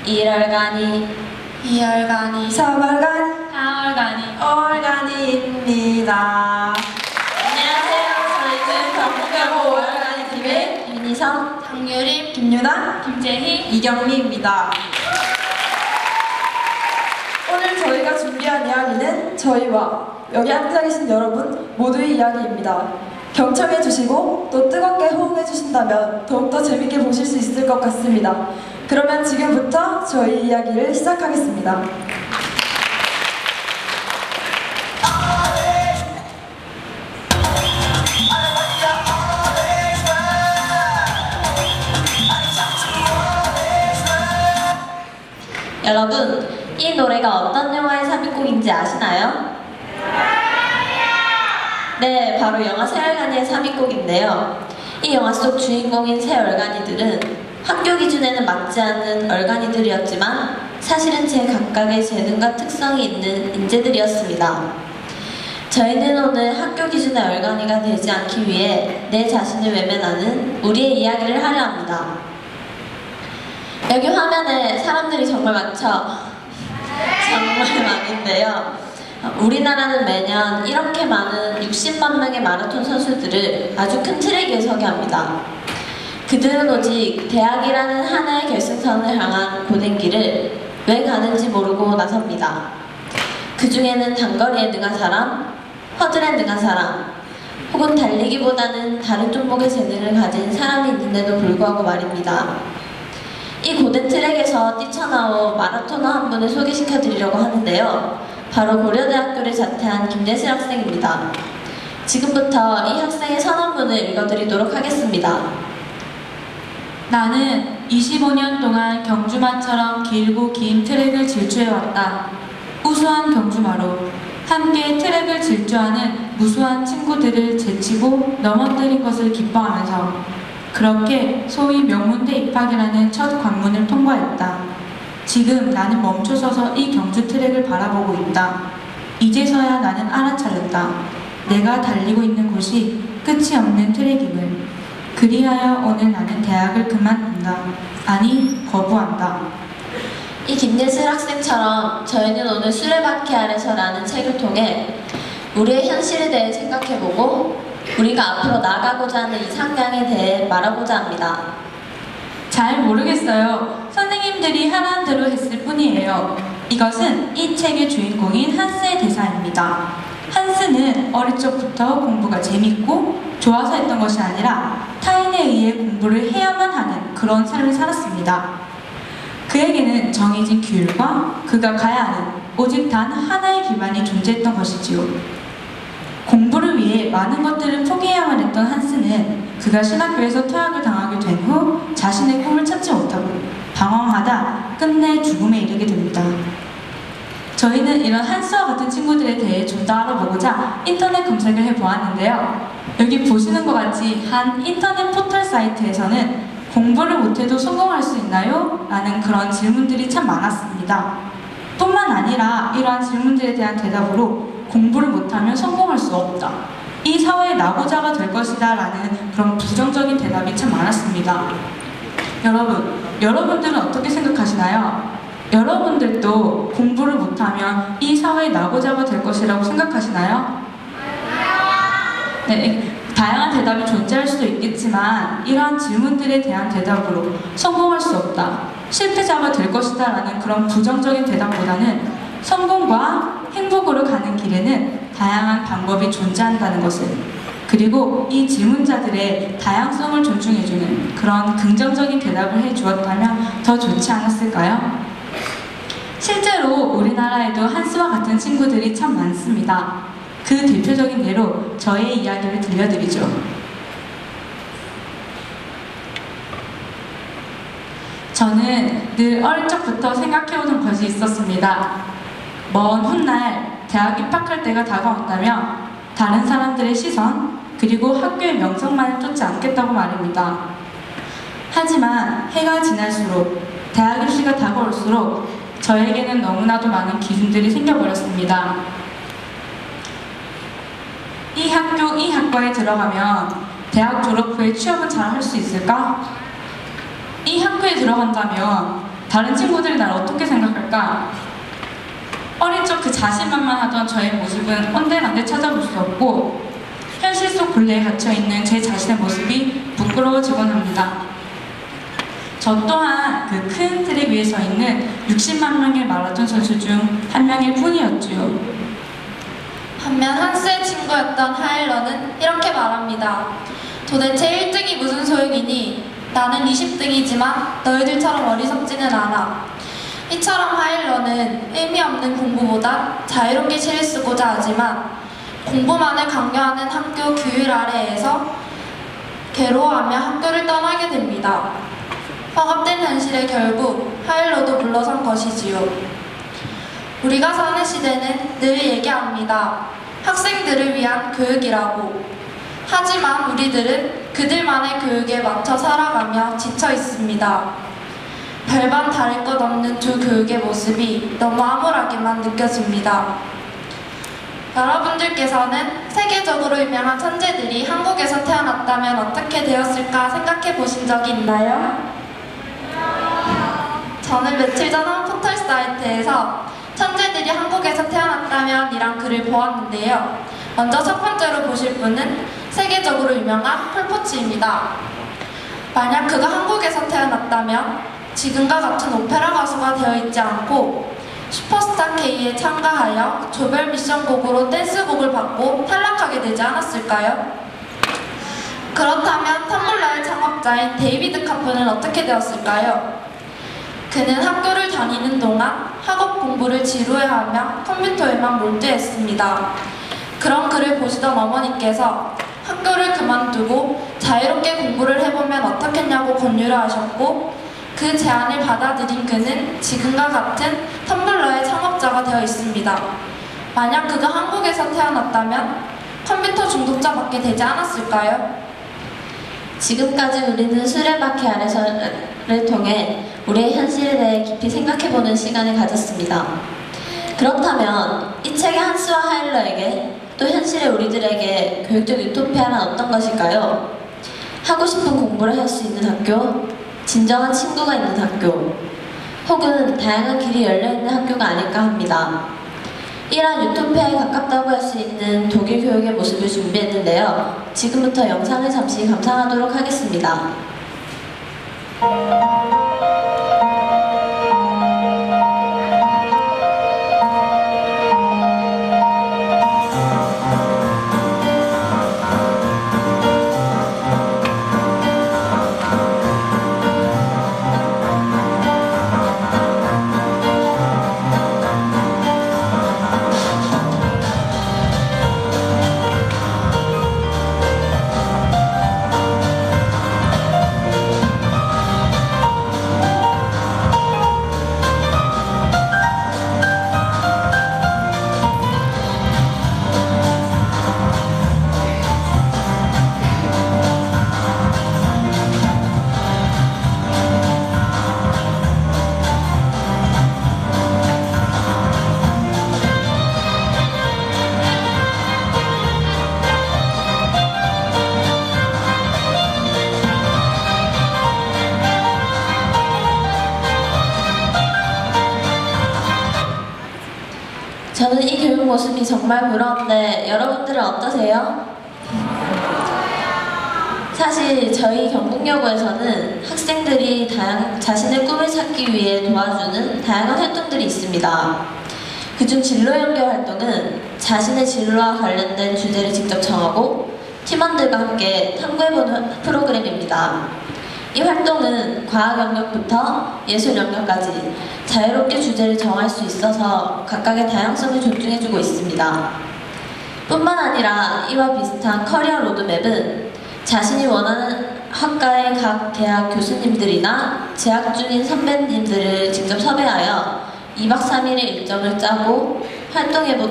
1월간이 2월간이 3월간이 4월간이 5월간이입니다. 안녕하세요. 저희는 전국여고 5월간이 팀의 윤희성, 장유림, 김유나, 김재희, 이경미입니다. 오늘 저희가 준비한 이야기는 저희와 여기 앉아 계신 여러분 모두의 이야기입니다. 경청해 주시고 또 뜨겁게 호응해 주신다면 더욱더 재밌게 보실 수 있을 것 같습니다. 그러면 지금부터 저희 이야기를 시작하겠습니다. 여러분, 이 노래가 어떤 영화의 삽입곡인지 아시나요? 네, 바로 영화 새얼간이의 삽입곡인데요. 이 영화 속 주인공인 새 얼간이들은 학교 기준에는 맞지 않는 얼간이들이었지만 사실은 제 각각의 재능과 특성이 있는 인재들이었습니다. 저희는 오늘 학교 기준의 얼간이가 되지 않기 위해 내 자신을 외면하는 우리의 이야기를 하려 합니다. 여기 화면에 사람들이 정말 많죠? 정말 많은데요. 우리나라는 매년 이렇게 많은 60만 명의 마라톤 선수들을 아주 큰 트랙 위에 서게 합니다. 그들은 오직 대학이라는 하나의 결승선을 향한 고된길을 왜 가는지 모르고 나섭니다. 그 중에는 단거리에 능한 사람, 허들에 능한 사람, 혹은 달리기보다는 다른 종목의 재능을 가진 사람이 있는데도 불구하고 말입니다. 이 고된 트랙에서 뛰쳐나온 마라토너 한 분을 소개시켜드리려고 하는데요. 바로 고려대학교를 자퇴한 김예슬 학생입니다. 지금부터 이 학생의 선언문을 읽어드리도록 하겠습니다. 나는 25년 동안 경주마처럼 길고 긴 트랙을 질주해왔다. 우수한 경주마로 함께 트랙을 질주하는 무수한 친구들을 제치고 넘어뜨린 것을 기뻐하면서 그렇게 소위 명문대 입학이라는 첫 관문을 통과했다. 지금 나는 멈춰서서 이 경주 트랙을 바라보고 있다. 이제서야 나는 알아차렸다. 내가 달리고 있는 곳이 끝이 없는 트랙임을. 그리하여 오늘 나는 대학을 그만둔다. 아니, 거부한다. 이 김예슬 학생처럼 저희는 오늘 수레바퀴 아래서라는 책을 통해 우리의 현실에 대해 생각해보고 우리가 앞으로 나아가고자 하는 이상향에 대해 말하고자 합니다. 잘 모르겠어요. 선생님들이 하라는 대로 했을 뿐이에요. 이것은 이 책의 주인공인 한스의 대사입니다. 한스는 어릴 적부터 공부가 재밌고 좋아서 했던 것이 아니라 타인에 의해 공부를 해야만 하는 그런 삶을 살았습니다. 그에게는 정해진 길과 그가 가야 하는 오직 단 하나의 길만이 존재했던 것이지요. 공부를 위해 많은 것들을 포기해야만 했던 한스는 그가 신학교에서 퇴학을 당하게 된 후 자신의 꿈을 찾지 못하고 방황하다 끝내 죽음에 이르게 됩니다. 저희는 이런 한스와 같은 친구들에 대해 좀 더 알아보고자 인터넷 검색을 해보았는데요. 여기 보시는 것 같이 한 인터넷 포털 사이트에서는 공부를 못해도 성공할 수 있나요? 라는 그런 질문들이 참 많았습니다. 뿐만 아니라 이러한 질문들에 대한 대답으로 공부를 못하면 성공할 수 없다. 이 사회의 낙오자가 될 것이다 라는 그런 부정적인 대답이 참 많았습니다. 여러분들은 어떻게 생각하시나요? 여러분들도 공부를 못하면 이 사회의 낙오자가 될 것이라고 생각하시나요? 네, 다양한 대답이 존재할 수도 있겠지만 이러한 질문들에 대한 대답으로 성공할 수 없다, 실패자가 될 것이다 라는 그런 부정적인 대답보다는 성공과 행복으로 가는 길에는 다양한 방법이 존재한다는 것을, 그리고 이 질문자들의 다양성을 존중해주는 그런 긍정적인 대답을 해주었다면 더 좋지 않았을까요? 실제로 우리나라에도 한스와 같은 친구들이 참 많습니다. 그 대표적인 예로 저의 이야기를 들려드리죠. 저는 늘 어릴 적부터 생각해오던 것이 있었습니다. 먼 훗날 대학 입학할 때가 다가온다면 다른 사람들의 시선 그리고 학교의 명성만을 쫓지 않겠다고 말입니다. 하지만 해가 지날수록 대학 입시가 다가올수록 저에게는 너무나도 많은 기준들이 생겨버렸습니다. 이 학교, 이 학과에 들어가면 대학 졸업 후에 취업은 잘 할 수 있을까? 이 학교에 들어간다면 다른 친구들이 날 어떻게 생각할까? 어린 적 그 자신만만하던 저의 모습은 온데간데 찾아볼 수 없고 현실 속 굴레에 갇혀있는 제 자신의 모습이 부끄러워지곤 합니다. 저 또한 그 큰 트랙 위에 서 있는 60만 명의 마라톤 선수 중 한 명일 뿐이었지요. 반면 한스의 친구였던 하일러는 이렇게 말합니다. 도대체 1등이 무슨 소용이니? 나는 20등이지만 너희들처럼 어리석지는 않아. 이처럼 하일러는 의미 없는 공부보다 자유롭게 시를 쓰고자 하지만 공부만을 강요하는 학교 규율 아래에서 괴로워하며 학교를 떠나게 됩니다. 억압된 현실에 결국 하일러도 물러선 것이지요. 우리가 사는 시대는 늘 얘기합니다. 학생들을 위한 교육이라고. 하지만 우리들은 그들만의 교육에 맞춰 살아가며 지쳐 있습니다. 별반 다를 것 없는 두 교육의 모습이 너무 암울하게만 느껴집니다. 여러분들께서는 세계적으로 유명한 천재들이 한국에서 태어났다면 어떻게 되었을까 생각해 보신 적이 있나요? 저는 며칠 전 한 포털 사이트에서 천재들이 한국에서 태어났다면 이란 글을 보았는데요. 먼저 첫 번째로 보실 분은 세계적으로 유명한 폴포츠입니다. 만약 그가 한국에서 태어났다면 지금과 같은 오페라 가수가 되어 있지 않고 슈퍼스타 K에 참가하여 조별 미션 곡으로 댄스곡을 받고 탈락하게 되지 않았을까요? 그렇다면 텀블러의 창업자인 데이비드 카프는 어떻게 되었을까요? 그는 학교를 다니는 동안 학업 공부를 지루해하며 컴퓨터에만 몰두했습니다. 그런 글을 보시던 어머니께서 학교를 그만두고 자유롭게 공부를 해보면 어떻겠냐고 권유를 하셨고 그 제안을 받아들인 그는 지금과 같은 텀블러의 창업자가 되어 있습니다. 만약 그가 한국에서 태어났다면 컴퓨터 중독자밖에 되지 않았을까요? 지금까지 우리는 수레바퀴 아래서를 통해 우리의 현실에 대해 깊이 생각해보는 시간을 가졌습니다. 그렇다면 이 책의 한스와 하일러에게 또 현실의 우리들에게 교육적 유토피아는 어떤 것일까요? 하고 싶은 공부를 할 수 있는 학교, 진정한 친구가 있는 학교, 혹은 다양한 길이 열려있는 학교가 아닐까 합니다. 이러한 유토피아에 가깝다고 할 수 있는 독일 교육의 모습을 준비했는데요. 지금부터 영상을 잠시 감상하도록 하겠습니다. 저는 이 교육 모습이 정말 부러운데 여러분들은 어떠세요? 사실 저희 경북여고에서는 학생들이 자신의 꿈을 찾기 위해 도와주는 다양한 활동들이 있습니다. 그중 진로 연계 활동은 자신의 진로와 관련된 주제를 직접 정하고 팀원들과 함께 탐구해보는 프로그램입니다. 이 활동은 과학 영역부터 예술 영역까지 자유롭게 주제를 정할 수 있어서 각각의 다양성을 존중해주고 있습니다. 뿐만 아니라 이와 비슷한 커리어 로드맵은 자신이 원하는 학과의 각 대학 교수님들이나 재학 중인 선배님들을 직접 섭외하여 2박 3일의 일정을 짜고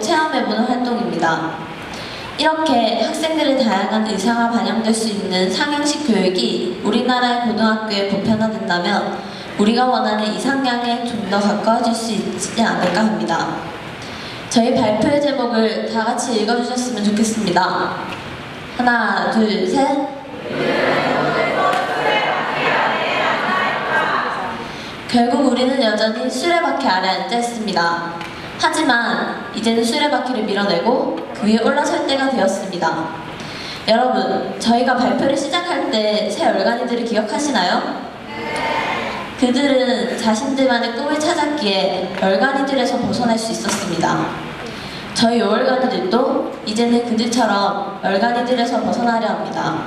체험해보는 활동입니다. 이렇게 학생들의 다양한 의사가 반영될 수 있는 상향식 교육이 우리나라의 고등학교에 보편화된다면 우리가 원하는 이상향에 좀 더 가까워질 수 있지 않을까 합니다. 저희 발표의 제목을 다 같이 읽어주셨으면 좋겠습니다. 하나, 둘, 셋. 결국 우리는 여전히 수레바퀴 아래 앉아 있습니다. 하지만 이제는 수레바퀴를 밀어내고 그 위에 올라설 때가 되었습니다. 여러분, 저희가 발표를 시작할 때 새 얼간이들을 기억하시나요? 그들은 자신들만의 꿈을 찾았기에 얼간이들에서 벗어날 수 있었습니다. 저희 요얼간이들도 이제는 그들처럼 얼간이들에서 벗어나려 합니다.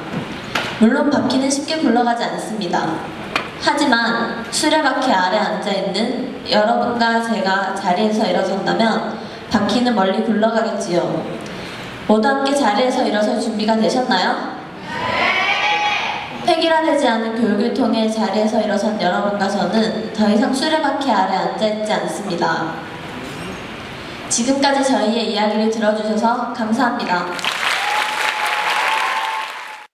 물론 바퀴는 쉽게 굴러가지 않습니다. 하지만 수레바퀴 아래 앉아있는 여러분과 제가 자리에서 일어선다면 바퀴는 멀리 굴러가겠지요. 모두 함께 자리에서 일어설 준비가 되셨나요? 획일화되지 않은 교육을 통해 자리에서 일어선 여러분과 저는 더 이상 수레바퀴 아래 앉아있지 않습니다. 지금까지 저희의 이야기를 들어주셔서 감사합니다.